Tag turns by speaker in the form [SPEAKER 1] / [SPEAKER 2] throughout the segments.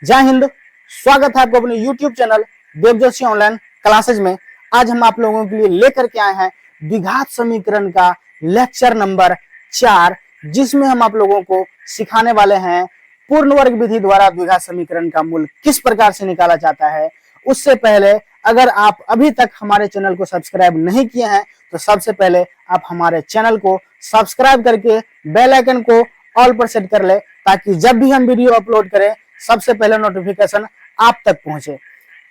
[SPEAKER 1] जय हिंद। स्वागत है आपको अपने YouTube चैनल देवजोशी ऑनलाइन क्लासेज में। आज हम आप लोगों के लिए लेकर के आए हैं द्विघात समीकरण का लेक्चर नंबर 4, जिसमें हम आप लोगों को सिखाने वाले हैं पूर्ण वर्ग विधि द्वारा द्विघात समीकरण का मूल किस प्रकार से निकाला जाता है। उससे पहले अगर आप अभी तक हमारे चैनल को सब्सक्राइब नहीं किए हैं तो सबसे पहले आप हमारे चैनल को सब्सक्राइब करके बेल आइकन को ऑल पर सेट कर ले, ताकि जब भी हम वीडियो अपलोड करें सबसे पहले नोटिफिकेशन आप तक पहुंचे।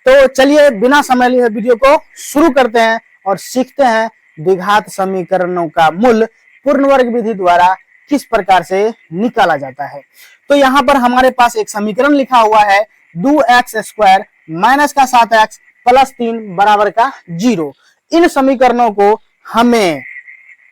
[SPEAKER 1] तो चलिए बिना समय लिए वीडियो को शुरू करते हैं और सीखते हैं द्विघात समीकरणों का मूल पूर्ण वर्ग विधि द्वारा किस प्रकार से निकाला जाता है। तो यहाँ पर हमारे पास एक समीकरण लिखा हुआ है 2x² माइनस का 7x प्लस 3 बराबर का 0। इन समीकरणों को हमें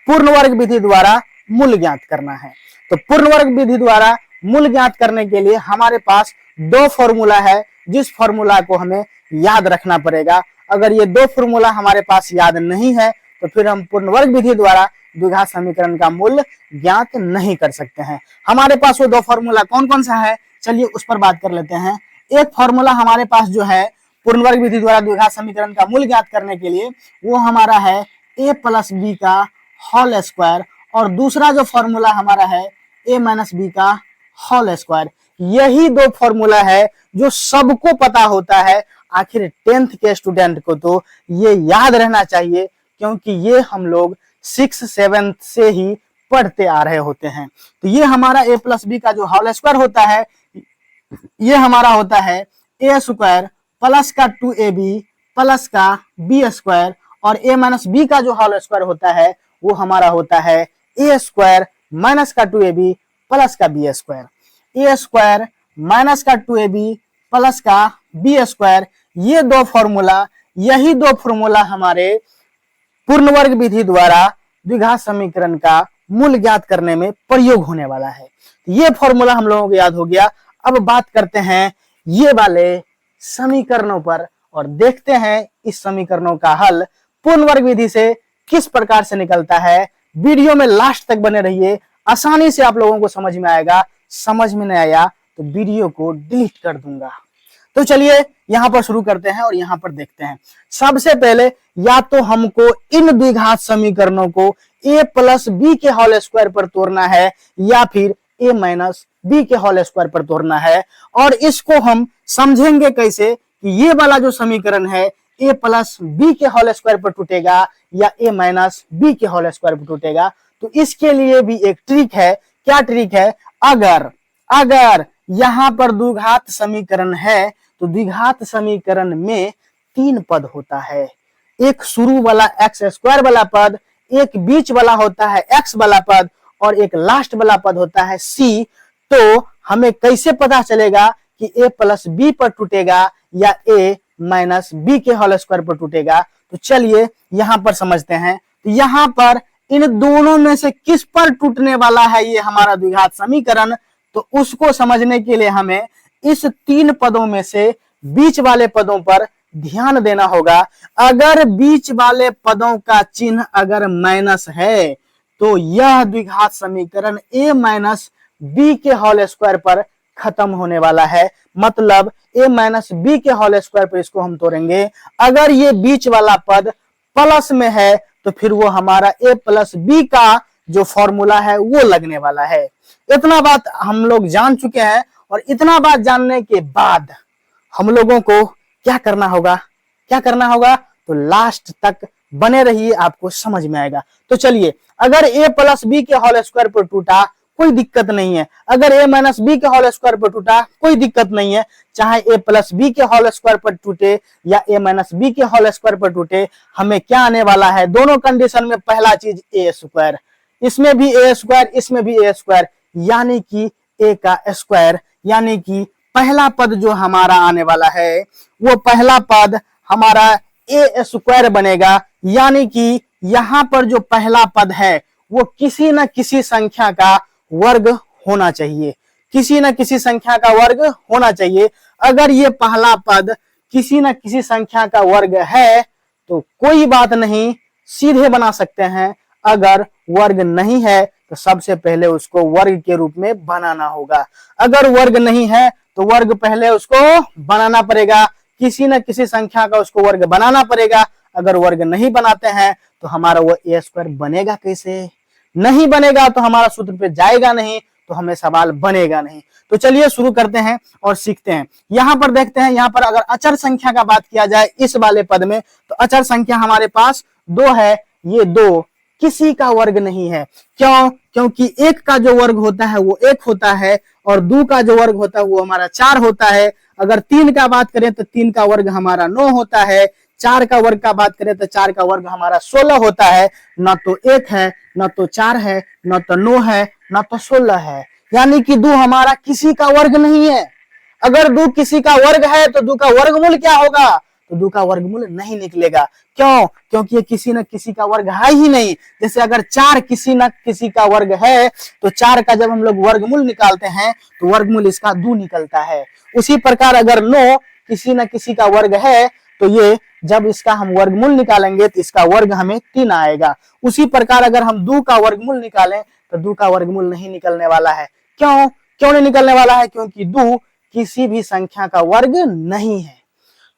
[SPEAKER 1] पूर्ण वर्ग विधि द्वारा मूल ज्ञात करना है। तो पूर्ण वर्ग विधि द्वारा मूल ज्ञात करने के लिए हमारे पास दो फॉर्मूला है, जिस फॉर्मूला को हमें याद रखना पड़ेगा। अगर ये दो फॉर्मूला हमारे पास याद नहीं है तो फिर हम पूर्ण वर्ग विधि द्वारा द्विघात समीकरण का मूल ज्ञात नहीं कर सकते हैं। हमारे पास वो दो फॉर्मूला कौन कौन सा है, चलिए उस पर बात कर लेते हैं। एक फॉर्मूला हमारे पास जो है पूर्ण वर्ग विधि द्वारा द्विघात समीकरण का मूल ज्ञात करने के लिए, वो हमारा है a प्लस बी का होल स्क्वायर, और दूसरा जो फॉर्मूला हमारा है a माइनस बी का होल स्क्वायर। यही दो फॉर्मूला है जो सबको पता होता है। आखिर 10th के स्टूडेंट को तो ये याद रहना चाहिए, क्योंकि ये हम लोग 6th 7th से ही पढ़ते आ रहे होते हैं। तो ये हमारा a प्लस बी का जो होल स्क्वायर होता है, ये हमारा होता है a स्क्वायर प्लस का 2ab प्लस का b स्क्वायर, और a माइनस बी का जो होल स्क्वायर होता है वो हमारा होता है a स्क्वायर माइनस का 2ab प्लस का b square. a square minus का 2ab प्लस का b स्क्वायर, ये दो फॉर्मूला, यही दो फॉर्मूला हमारे पूर्ण वर्ग विधि द्वारा द्विघात समीकरण का मूल ज्ञात करने में प्रयोग होने वाला है। ये फॉर्मूला हम लोगों को याद हो गया। अब बात करते हैं ये वाले समीकरणों पर और देखते हैं इस समीकरणों का हल पूर्ण वर्ग विधि से किस प्रकार से निकलता है। वीडियो में लास्ट तक बने रहिए, आसानी से आप लोगों को समझ में आएगा। समझ में नहीं आया तो वीडियो को डिलीट कर दूंगा। तो चलिए यहां पर शुरू करते हैं और यहां पर देखते हैं। सबसे पहले या तो हमको इन द्विघात समीकरणों को a प्लस बी के होल स्क्वायर पर तोड़ना है, या फिर a माइनस बी के होल स्क्वायर पर तोड़ना है। और इसको हम समझेंगे कैसे कि ये वाला जो समीकरण है a प्लस बी के होल स्क्वायर पर टूटेगा या a माइनस बी के होल स्क्वायर पर टूटेगा। तो इसके लिए भी एक ट्रिक है। क्या ट्रिक है? अगर यहां पर द्विघात समीकरण है तो द्विघात समीकरण में 3 पद होता है। एक शुरू वाला एक्स स्क्वायर वाला पद, एक बीच वाला होता है एक्स वाला पद, और एक लास्ट वाला पद होता है सी। तो हमें कैसे पता चलेगा कि a प्लस बी पर टूटेगा या a माइनस बी के होल स्क्वायर पर टूटेगा? तो चलिए यहां पर समझते हैं। तो यहां पर इन दोनों में से किस पर टूटने वाला है ये हमारा द्विघात समीकरण, तो उसको समझने के लिए हमें इस 3 पदों में से बीच वाले पदों पर ध्यान देना होगा। अगर बीच वाले पदों का चिन्ह अगर माइनस है तो यह द्विघात समीकरण a माइनस बी के होल स्क्वायर पर खत्म होने वाला है। मतलब a माइनस बी के होल स्क्वायर पर इसको हम तोड़ेंगे। अगर ये बीच वाला पद प्लस में है तो फिर वो हमारा a प्लस बी का जो फॉर्मूला है वो लगने वाला है। इतना बात हम लोग जान चुके हैं, और इतना बात जानने के बाद हम लोगों को क्या करना होगा? तो लास्ट तक बने रहिए, आपको समझ में आएगा। तो चलिए, अगर a प्लस बी के होल स्क्वायर पर टूटा कोई दिक्कत नहीं है, अगर a माइनस बी के होल स्क्वायर पर टूटा कोई दिक्कत नहीं है, चाहे a प्लस बी के होल स्क्वायर पर टूटे या a माइनस बी के होल स्क्वायर पर टूटे, हमें क्या आने वाला है? दोनों कंडीशन में पहला चीज a स्क्वायर, इसमें भी a स्क्वायर, इसमें भी a स्क्वायर, यानी कि a का स्क्वायर, यानी कि पहला पद जो हमारा आने वाला है वो पहला पद हमारा a स्क्वायर बनेगा। यानी कि यहाँ पर जो पहला पद है वो किसी न किसी संख्या का वर्ग होना चाहिए, किसी न किसी संख्या का वर्ग होना चाहिए। अगर ये पहला पद किसी न किसी संख्या का वर्ग है तो कोई बात नहीं, सीधे बना सकते हैं। अगर वर्ग नहीं है तो सबसे पहले उसको वर्ग के रूप में बनाना होगा। अगर वर्ग नहीं है तो वर्ग पहले उसको बनाना पड़ेगा, किसी न किसी संख्या का उसको वर्ग बनाना पड़ेगा। अगर वर्ग नहीं बनाते हैं तो हमारा वो ए स्क्वायर बनेगा कैसे? नहीं बनेगा तो हमारा सूत्र पे जाएगा नहीं, तो हमें सवाल बनेगा नहीं। तो चलिए शुरू करते हैं और सीखते हैं। यहाँ पर देखते हैं, यहाँ पर अगर अचर संख्या का बात किया जाए इस वाले पद में, तो अचर संख्या हमारे पास 2 है। ये 2 किसी का वर्ग नहीं है। क्यों? क्योंकि एक का जो वर्ग होता है वो 1 होता है और 2 का जो वर्ग होता है वो हमारा 4 होता है। अगर 3 का बात करें तो 3 का वर्ग हमारा 9 होता है। 4 का वर्ग का बात करें तो 4 का वर्ग हमारा 16 होता है। न तो 1 है, न तो 4 है, न तो 9 है, न तो 16 है। यानी कि 2 हमारा किसी का वर्ग नहीं है। अगर 2 किसी का वर्ग है तो 2 का वर्गमूल क्या होगा? तो 2 का वर्गमूल नहीं निकलेगा। क्यों? क्योंकि ये किसी न किसी का वर्ग है ही नहीं। जैसे अगर 4 किसी न किसी का वर्ग है तो 4 का जब हम लोग वर्गमूल निकालते हैं तो वर्गमूल इसका 2 निकलता है। उसी प्रकार अगर 9 किसी न किसी का वर्ग है तो ये जब इसका हम वर्गमूल निकालेंगे तो इसका वर्ग हमें 3 आएगा। उसी प्रकार अगर हम 2 का वर्गमूल निकालें तो 2 का वर्गमूल नहीं निकलने वाला है। क्यों? क्यों नहीं निकलने वाला है? क्योंकि 2 किसी भी संख्या का वर्ग नहीं है।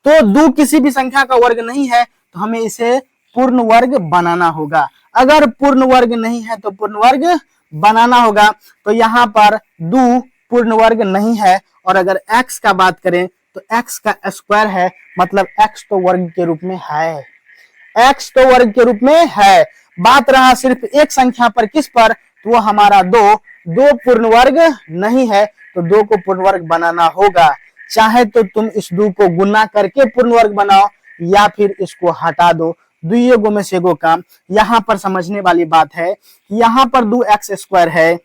[SPEAKER 1] तो 2 किसी भी संख्या का वर्ग नहीं है तो हमें इसे पूर्ण वर्ग बनाना होगा। अगर पूर्ण वर्ग नहीं है तो पूर्ण वर्ग बनाना होगा। तो यहाँ पर 2 पूर्ण वर्ग नहीं है। और अगर x का बात करें तो x का स्क्वायर है, मतलब x तो वर्ग के रूप में है। x तो वर्ग के रूप में है। बात रहा सिर्फ एक संख्या पर, किस पर? तो वो हमारा 2 पूर्ण वर्ग नहीं है। तो 2 को पूर्ण वर्ग बनाना होगा। चाहे तो तुम इस 2 को गुना करके पूर्ण वर्ग बनाओ या फिर इसको हटा दो, दुइये गो में से एगो काम। यहाँ पर समझने वाली बात है, यहाँ पर 2x स्क्वायर है,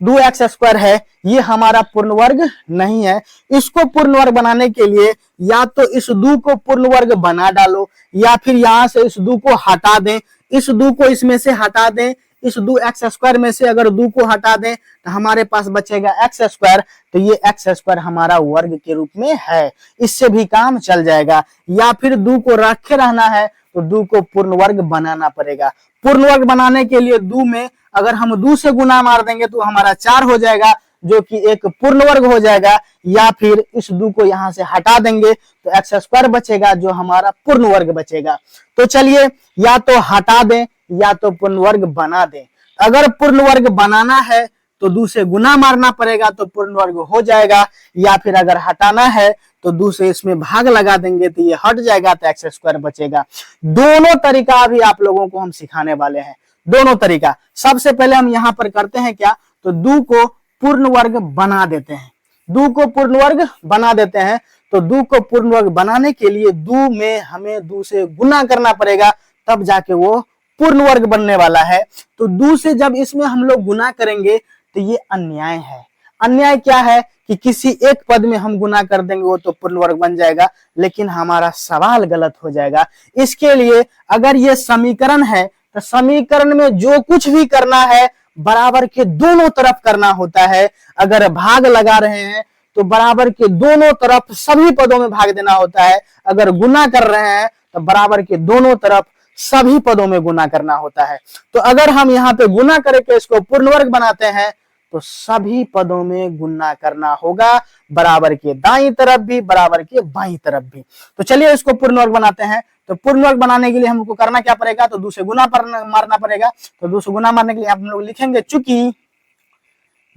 [SPEAKER 1] 2x स्क्वायर है, ये हमारा पूर्ण वर्ग नहीं है। इसको पूर्ण वर्ग बनाने के लिए या तो इस 2 को पूर्ण वर्ग बना डालो या फिर यहाँ से इस 2 को हटा दें। इस 2 को इसमें से हटा दें, इस 2x स्क्वायर में से अगर 2 को हटा दें तो हमारे पास बचेगा x स्क्वायर। तो ये x स्क्वायर हमारा वर्ग के रूप में है, इससे भी काम चल जाएगा। या फिर 2 को रखे रहना है तो 2 को पूर्ण वर्ग बनाना पड़ेगा। पूर्ण वर्ग बनाने के लिए 2 में अगर हम 2 से गुना मार देंगे तो हमारा 4 हो जाएगा, जो कि एक पूर्ण वर्ग हो जाएगा। या फिर इस 2 को यहाँ से हटा देंगे तो x स्क्वायर बचेगा, जो हमारा पूर्ण वर्ग बचेगा। तो चलिए या तो हटा दें या तो पूर्ण वर्ग बना दें। अगर पूर्ण वर्ग बनाना है तो 2 से गुना मारना पड़ेगा तो पूर्ण वर्ग हो जाएगा। या फिर अगर हटाना है तो 2 से इसमें भाग लगा देंगे तो ये हट जाएगा, तो x स्क्वायर बचेगा। दोनों तरीका अभी आप लोगों को हम सिखाने वाले हैं, दोनों तरीका। सबसे पहले हम यहाँ पर करते हैं क्या, तो 2 को पूर्ण वर्ग बना देते हैं। 2 को पूर्ण वर्ग बना देते हैं। तो 2 को पूर्ण वर्ग बनाने के लिए 2 में हमें 2 से गुना करना पड़ेगा, तब जाके वो पूर्ण वर्ग बनने वाला है। तो 2 से जब इसमें हम लोग गुना करेंगे तो ये अन्याय है। अन्याय क्या है कि किसी एक पद में हम गुना कर देंगे वो तो पूर्ण वर्ग बन जाएगा, लेकिन हमारा सवाल गलत हो जाएगा। इसके लिए अगर ये समीकरण है तो समीकरण में जो कुछ भी करना है बराबर के दोनों तरफ करना होता है। अगर भाग लगा रहे हैं तो बराबर के दोनों तरफ सभी पदों में भाग देना होता है। अगर गुना कर रहे हैं तो बराबर के दोनों तरफ सभी पदों में गुना करना होता है। तो अगर हम यहाँ पे गुना करके इसको पूर्ण वर्ग बनाते हैं तो सभी पदों में गुना करना होगा, बराबर के दाईं तरफ भी बराबर के बाईं तरफ भी। तो चलिए इसको पूर्ण वर्ग बनाते हैं। तो पूर्ण वर्ग बनाने के लिए हमको करना क्या पड़ेगा, तो 2 से गुना मारना पड़ेगा। तो 2 से गुना मारने के लिए हम लोग लिखेंगे, चूंकि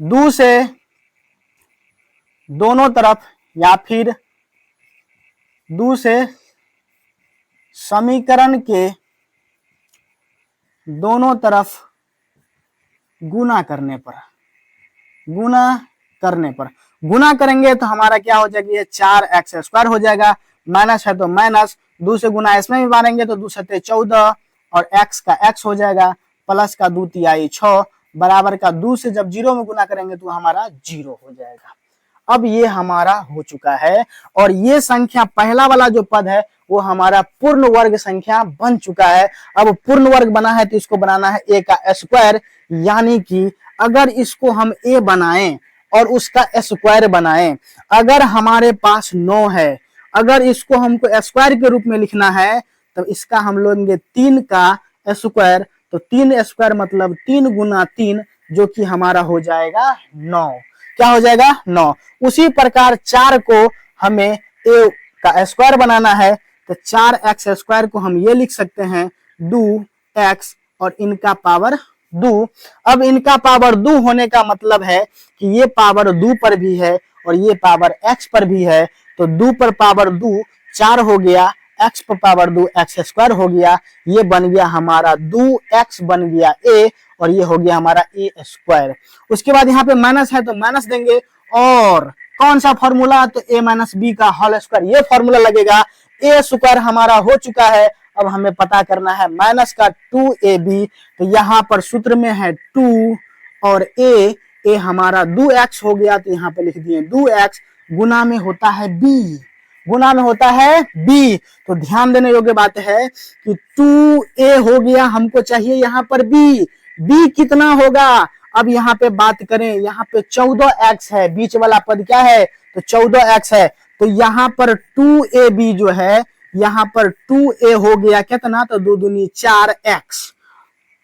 [SPEAKER 1] 2 से दोनों तरफ या फिर 2 से समीकरण के दोनों तरफ गुना करने पर गुना करेंगे तो हमारा क्या हो जाएगा, ये 4x स्क्वायर हो जाएगा। माइनस है तो माइनस, 2 से गुना इसमें भी मारेंगे तो 2 से 14 और x का x हो जाएगा, प्लस का 2 तिहाई 6 बराबर का 2 से जब 0 में गुना करेंगे तो हमारा 0 हो जाएगा। अब ये हमारा हो चुका है और ये संख्या पहला वाला जो पद है वो हमारा पूर्ण वर्ग संख्या बन चुका है। अब पूर्ण वर्ग बना है तो इसको बनाना है a का स्क्वायर, यानी कि अगर इसको हम a बनाएं और उसका स्क्वायर बनाएं, अगर हमारे पास 9 है, अगर इसको हमको स्क्वायर के रूप में लिखना है तो इसका हम लेंगे 3 का स्क्वायर। तो 3 स्क्वायर मतलब 3 गुना 3, जो कि हमारा हो जाएगा 9। क्या हो जाएगा 9। उसी प्रकार 4 को हमें a का स्क्वायर बनाना है, तो 4x² को हम ये लिख सकते हैं 2x और इनका पावर 2। अब इनका पावर 2 होने का मतलब है कि ये पावर 2 पर भी है और ये पावर x पर भी है, तो 2 पर पावर 2 4 हो गया, x पर पावर 2 x² हो गया, ये बन गया हमारा 2x बन गया a और ये हो गया हमारा a²। उसके बाद यहाँ पे माइनस है तो माइनस देंगे, और कौन सा फॉर्मूला, तो a माइनस बी का होल स्क्वायर, ये फॉर्मूला लगेगा। a² हमारा हो चुका है, अब हमें पता करना है माइनस का 2ab, तो यहाँ पर सूत्र में है 2 और a हमारा 2x हो गया, तो यहाँ पे लिख दिए 2x, गुना में होता है b, गुना में होता है b। तो ध्यान देने योग्य बात है कि 2a हो गया, हमको चाहिए यहाँ पर b कितना होगा। अब यहाँ पे बात करें, यहाँ पे 14x है, बीच वाला पद क्या है, तो 14x है, तो यहाँ पर 2ab जो है, यहाँ पर 2a हो गया कितना, तो 2 दूनी 4x,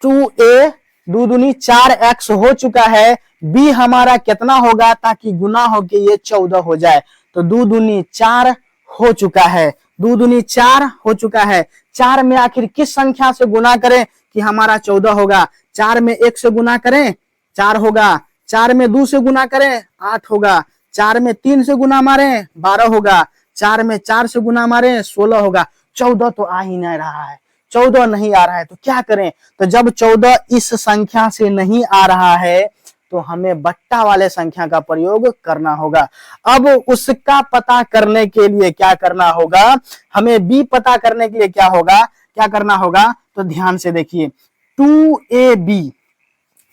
[SPEAKER 1] 2a 2 दूनी 4x हो चुका है। b हमारा कितना होगा, ताकि गुना होके ये 14 हो जाए, तो 2 दूनी 4 हो चुका है, 2 दूनी 4 हो चुका है। 4 में आखिर किस संख्या से गुना करें कि हमारा 14 होगा, 4 में 1 से गुना करें 4 होगा, 4 में 2 से गुना करें 8 होगा, 4 में 3 से गुना मारें 12 होगा, 4 में 4 से गुना मारें 16 होगा। 14 तो आ ही नहीं रहा है, 14 नहीं आ रहा है, तो क्या करें, तो जब 14 इस संख्या से नहीं आ रहा है तो हमें बट्टा वाले संख्या का प्रयोग करना होगा। अब उसका पता करने के लिए क्या करना होगा, हमें b पता करने के लिए क्या होगा, क्या करना होगा, तो ध्यान से देखिए 2ab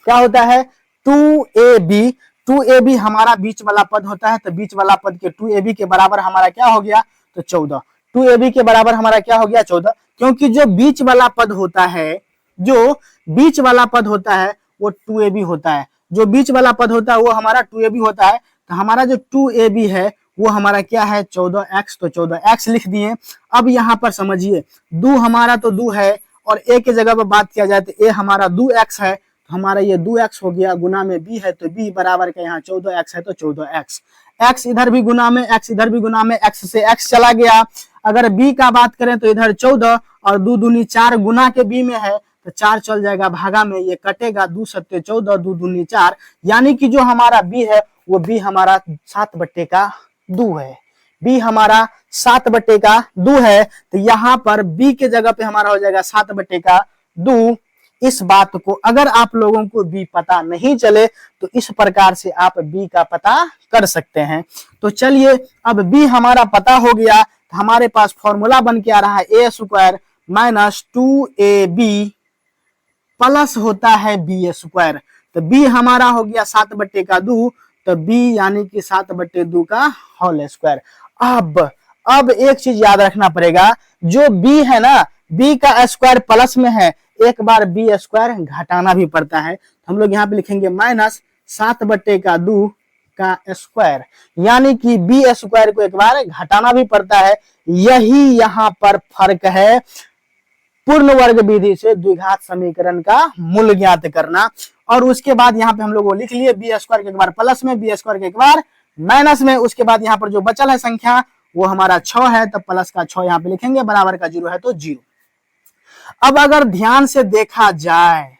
[SPEAKER 1] क्या होता है, 2ab हमारा बीच वाला पद होता है, तो बीच वाला पद के 2ab के बराबर हमारा क्या हो गया, तो 14। 2ab के बराबर हमारा क्या हो गया 14, क्योंकि जो बीच वाला पद होता है, जो बीच वाला पद होता है वो 2ab होता है, जो बीच वाला पद होता है वो हमारा 2ab होता है। तो हमारा जो 2ab है वो हमारा क्या है 14x, तो 14x लिख दिए। अब यहाँ पर समझिए 2 हमारा तो 2 है और a की जगह पर बात किया जाए तो a हमारा 2x है, तो हमारा ये 2x हो गया, गुना में b है तो b बराबर का यहाँ 14x है तो 14x, x इधर भी गुना में, x इधर भी गुना में, x से x चला गया। अगर b का बात करें तो इधर 14 और 2 दूनी 4 गुना के b में है, तो 4 चल जाएगा भागा में, ये कटेगा, 2 सत्ते 14, 2 दूनी 4, यानी कि जो हमारा b है वो b हमारा 7/2 है, b हमारा 7/2 है। तो यहाँ पर b के जगह पे हमारा हो जाएगा 7/2। इस बात को अगर आप लोगों को b पता नहीं चले तो इस प्रकार से आप b का पता कर सकते हैं। तो चलिए अब b हमारा पता हो गया, तो हमारे पास फॉर्मूला बन के आ रहा है a² माइनस 2ab प्लस होता है b²। तो b हमारा हो गया 7/2, तो b यानी कि 7/2 का होल स्क्वायर। अब एक चीज याद रखना पड़ेगा, जो b है ना, b का स्क्वायर प्लस में है, एक बार b² घटाना भी पड़ता है, हम लोग यहाँ पे लिखेंगे माइनस 7/2 का स्क्वायर, यानी कि b² को एक बार घटाना भी पड़ता है। यही यहाँ पर फर्क है पूर्ण वर्ग विधि से द्विघात समीकरण का मूल ज्ञात करना। और उसके बाद यहाँ पे हम लोग लिख लिए b² के एक बार प्लस में, b² के एक बार माइनस में, उसके बाद यहाँ पर जो बचल है संख्या वो हमारा 6 है, तो प्लस का 6 यहाँ पे लिखेंगे, बराबर का 0 है तो 0। अब अगर ध्यान से देखा जाए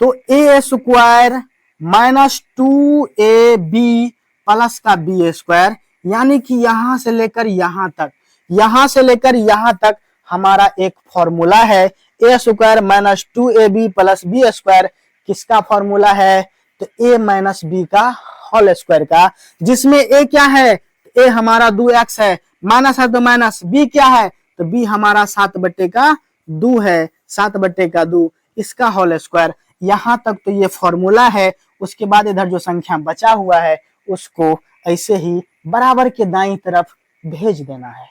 [SPEAKER 1] तो a² माइनस 2ab प्लस का b², यानी कि यहां से लेकर यहां तक, यहां से लेकर यहां तक हमारा एक फॉर्मूला है a² minus 2ab plus b²। किसका फॉर्मूला है, तो a माइनस b का होल स्क्वायर का, जिसमें a क्या है, a हमारा 2x है, माइनस है तो माइनस, b क्या है, तो b हमारा 7/2 है, 7/2 इसका होल स्क्वायर। यहां तक तो ये फॉर्मूला है। उसके बाद इधर जो संख्या बचा हुआ है उसको ऐसे ही बराबर के दाईं तरफ भेज देना है।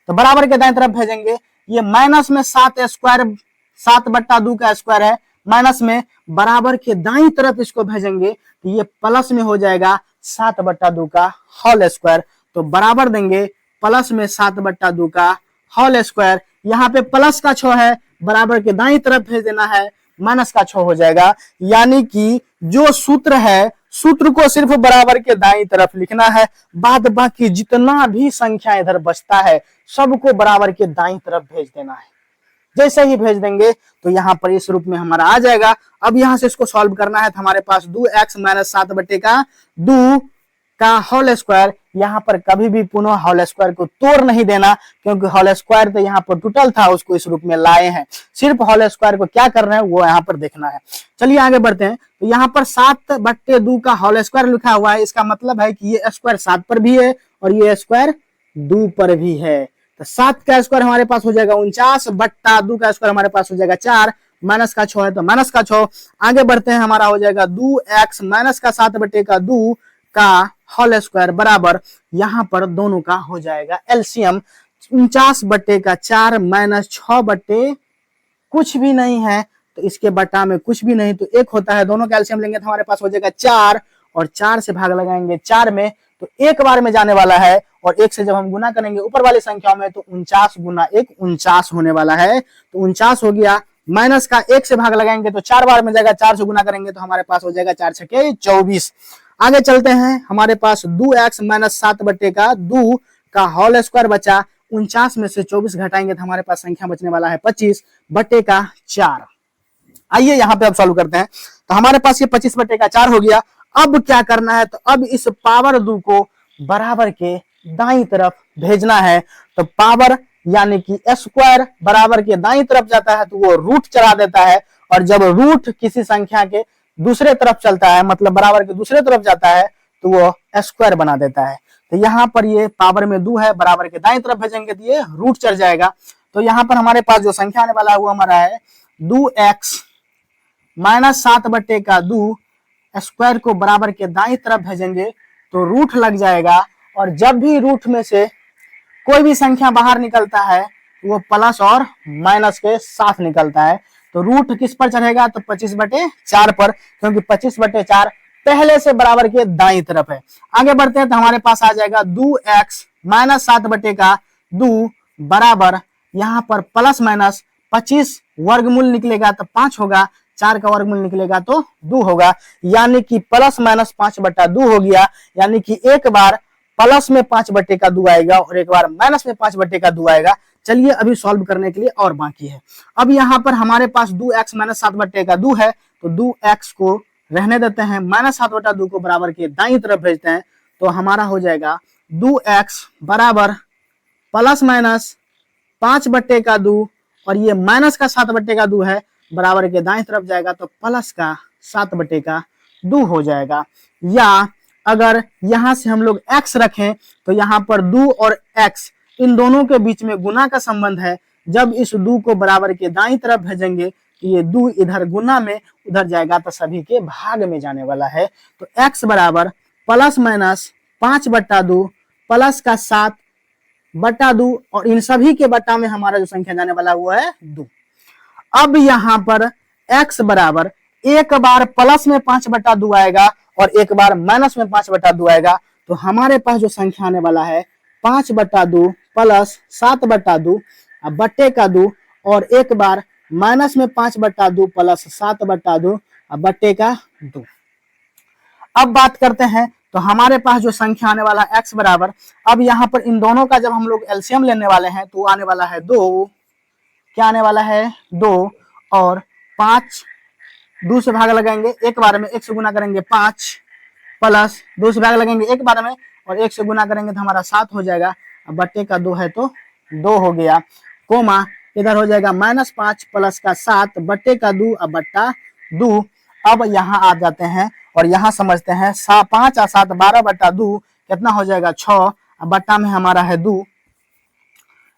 [SPEAKER 1] तो बराबर के दाईं तरफ भेजेंगे, ये माइनस में 7² 7/2 का स्क्वायर है, माइनस में बराबर के दाईं तरफ इसको भेजेंगे तो ये प्लस में हो जाएगा 7/2 का होल स्क्वायर। तो बराबर देंगे प्लस में 7/2 का होल स्क्वायर, यहाँ पे प्लस का 6 है, बराबर के दाईं तरफ भेज देना है, माइनस का 6 हो जाएगा। यानी कि जो सूत्र है, सूत्र को सिर्फ बराबर के दाईं तरफ लिखना है, बाद बाकी जितना भी संख्या इधर बचता है सबको बराबर के दाईं तरफ भेज देना है। जैसे ही भेज देंगे तो यहाँ पर इस रूप में हमारा आ जाएगा। अब यहाँ से इसको सॉल्व करना है तो हमारे पास 2x माइनस 7 बटे का 2 का होल स्क्वायर, यहाँ पर कभी भी पुनः होल स्क्वायर को तोड़ नहीं देना, क्योंकि होल स्क्वायर तो यहाँ पर टोटल था, उसको इस रूप में लाए हैं। सिर्फ होल स्क्वायर को क्या करना है वो यहाँ पर देखना है। चलिए आगे बढ़ते हैं। तो यहाँ पर 7 बट्टे 2 का होल स्क्वायर लिखा हुआ है, इसका मतलब है कि ये स्क्वायर 7 पर भी है और ये स्क्वायर 2 पर भी है। तो 7 का स्क्वायर हमारे पास हो जाएगा 49 बट्टा 2 का स्क्वायर हमारे पास हो जाएगा 4, माइनस का 6 है तो माइनस का 6। आगे बढ़ते हैं, हमारा हो जाएगा 2x माइनस का 7 बटे का 2 का होल स्क्वायर बराबर, यहाँ पर दोनों का हो जाएगा एलसीएम 49 बटे का 4 माइनस 6 बटे कुछ भी नहीं है तो इसके बटा में कुछ भी नहीं तो 1 होता है। दोनों का एलसीएम लेंगे तो हमारे पास हो जाएगा 4 और 4 से भाग लगाएंगे 4 में तो 1 बार में जाने वाला है, और 1 से जब हम गुना करेंगे ऊपर वाली संख्या में तो 49 गुना 1 49 होने वाला है। तो 49 हो गया। माइनस का 1 से भाग लगाएंगे तो 4 बार में जाएगा, 4 से गुना करेंगे तो हमारे पास हो जाएगा 4 छके 24। आगे चलते हैं, हमारे पास 2x माइनस 7 बटे का 2 का होल स्क्वायर बचा, 49 में से 24 घटाएंगे तो हमारे पास संख्या बचने वाला है 25 बटे का 4। आइए यहाँ पे अब सॉल्व करते हैं। तो हमारे पास ये 25 बटे का 4 हो गया। अब क्या करना है, तो अब इस पावर 2 को बराबर के दाईं तरफ भेजना है। तो पावर यानी कि स्क्वायर बराबर के दाईं तरफ जाता है तो वो रूट चला देता है, और जब रूट किसी संख्या के दूसरे तरफ चलता है मतलब बराबर के दूसरे तरफ जाता है तो वो स्क्वायर बना देता है। तो यहाँ पर ये पावर में 2 है, बराबर के दाईं तरफ भेजेंगे तो ये रूट चढ़ जाएगा। तो यहाँ पर हमारे पास जो संख्या आने वाला है वो हमारा है 2x माइनस 7 बटे का 2 स्क्वायर को बराबर के दाईं तरफ भेजेंगे तो रूट लग जाएगा, और जब भी रूट में से कोई भी संख्या बाहर निकलता है वो प्लस और माइनस के साथ निकलता है। तो रूट किस पर चढ़ेगा, तो 25 बटे 4 पर, क्योंकि 25 बटे 4 पहले से बराबर के दाईं तरफ है। आगे बढ़ते हैं तो हमारे पास आ जाएगा 2x माइनस 7 बटे का 2 बराबर, यहाँ पर प्लस माइनस 25 वर्गमूल निकलेगा तो 5 होगा, 4 का वर्गमूल निकलेगा तो 2 होगा, यानी कि प्लस माइनस 5 बटा 2 हो गया। यानी कि एक बार प्लस में 5 बटे का 2 आएगा और एक बार माइनस में 5 बटे का 2 आएगा। चलिए अभी सॉल्व करने के लिए और बाकी है। अब यहाँ पर हमारे पास 2x माइनस 7 बटे का 2 है तो 2x को रहने देते हैं, माइनस 7 बटा 2 को बराबर के दाईं तरफ भेजते हैं तो हमारा हो जाएगा 2x बराबर प्लस माइनस 5 बटे का 2, और ये माइनस का 7 बटे का 2 है, बराबर के दाईं तरफ जाएगा तो प्लस का 7 बटे का 2 हो जाएगा। या अगर यहां से हम लोग x रखें तो यहाँ पर 2 और x इन दोनों के बीच में गुना का संबंध है। जब इस 2 को बराबर के दाईं तरफ भेजेंगे तो ये 2 इधर गुना में उधर जाएगा तो सभी के भाग में जाने वाला है। तो x बराबर प्लस माइनस 5 बटा 2 प्लस का 7 बटा 2, और इन सभी के बटा में हमारा जो संख्या जाने वाला वो है 2। अब यहाँ पर x बराबर एक बार प्लस में 5 बटा 2 आएगा और एक बार माइनस में 5 बटा 2 आएगा, तो हमारे पास जो संख्या आने वाला है 5 बटा 2 प्लस 7 बटा 2 बट्टे का 2, और एक बार माइनस में 5 बटा 2 प्लस 7 बटा 2 बट्टे का 2। अब बात करते हैं तो हमारे पास जो संख्या आने वाला है x बराबर, अब यहाँ पर इन दोनों का जब हम लोग एलसीएम लेने वाले हैं तो आने वाला है 2, क्या आने वाला है 2, और 5 2 से भाग लगाएंगे एक बार में, 1 से गुना करेंगे 5 प्लस 2 से भाग लगाएंगे एक बार में और 1 से गुना करेंगे तो हमारा 7 हो जाएगा, अब बट्टे का 2 है तो 2 हो गया, कोमा इधर हो जाएगा -5 प्लस का 7 बट्टे का 2 अब बट्टा 2। अब यहाँ आ जाते हैं और यहाँ समझते हैं 5 और 7 12 बट्टा 2 कितना हो जाएगा 6, अब बट्टा में हमारा है 2,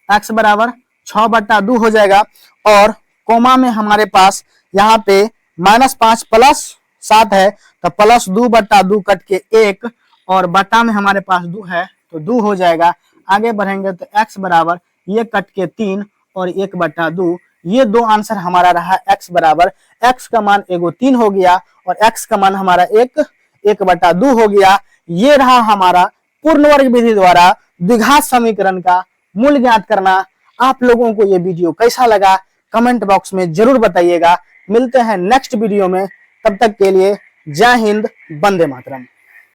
[SPEAKER 1] x बराबर 6 बट्टा 2 हो जाएगा, और कोमा में हमारे पास यहाँ पे -5 प्लस 7 है तो प्लस 2 बट्टा 2 कट के 1, और बट्टा में हमारे पास 2 है तो 2 हो जाएगा। आगे बढ़ेंगे तो x बराबर ये कट के 3 और 1 बट्टा 2, ये दो आंसर हमारा रहा x बराबर, x का मान एगो 3 हो गया और x का मान हमारा 1 बट्टा 2 हो गया। ये रहा हमारा पूर्ण वर्ग विधि द्वारा द्विघात समीकरण का मूल ज्ञात करना। आप लोगों को ये वीडियो कैसा लगा कमेंट बॉक्स में जरूर बताइएगा। मिलते हैं नेक्स्ट वीडियो में, तब तक के लिए जय हिंद, वंदे मातरम।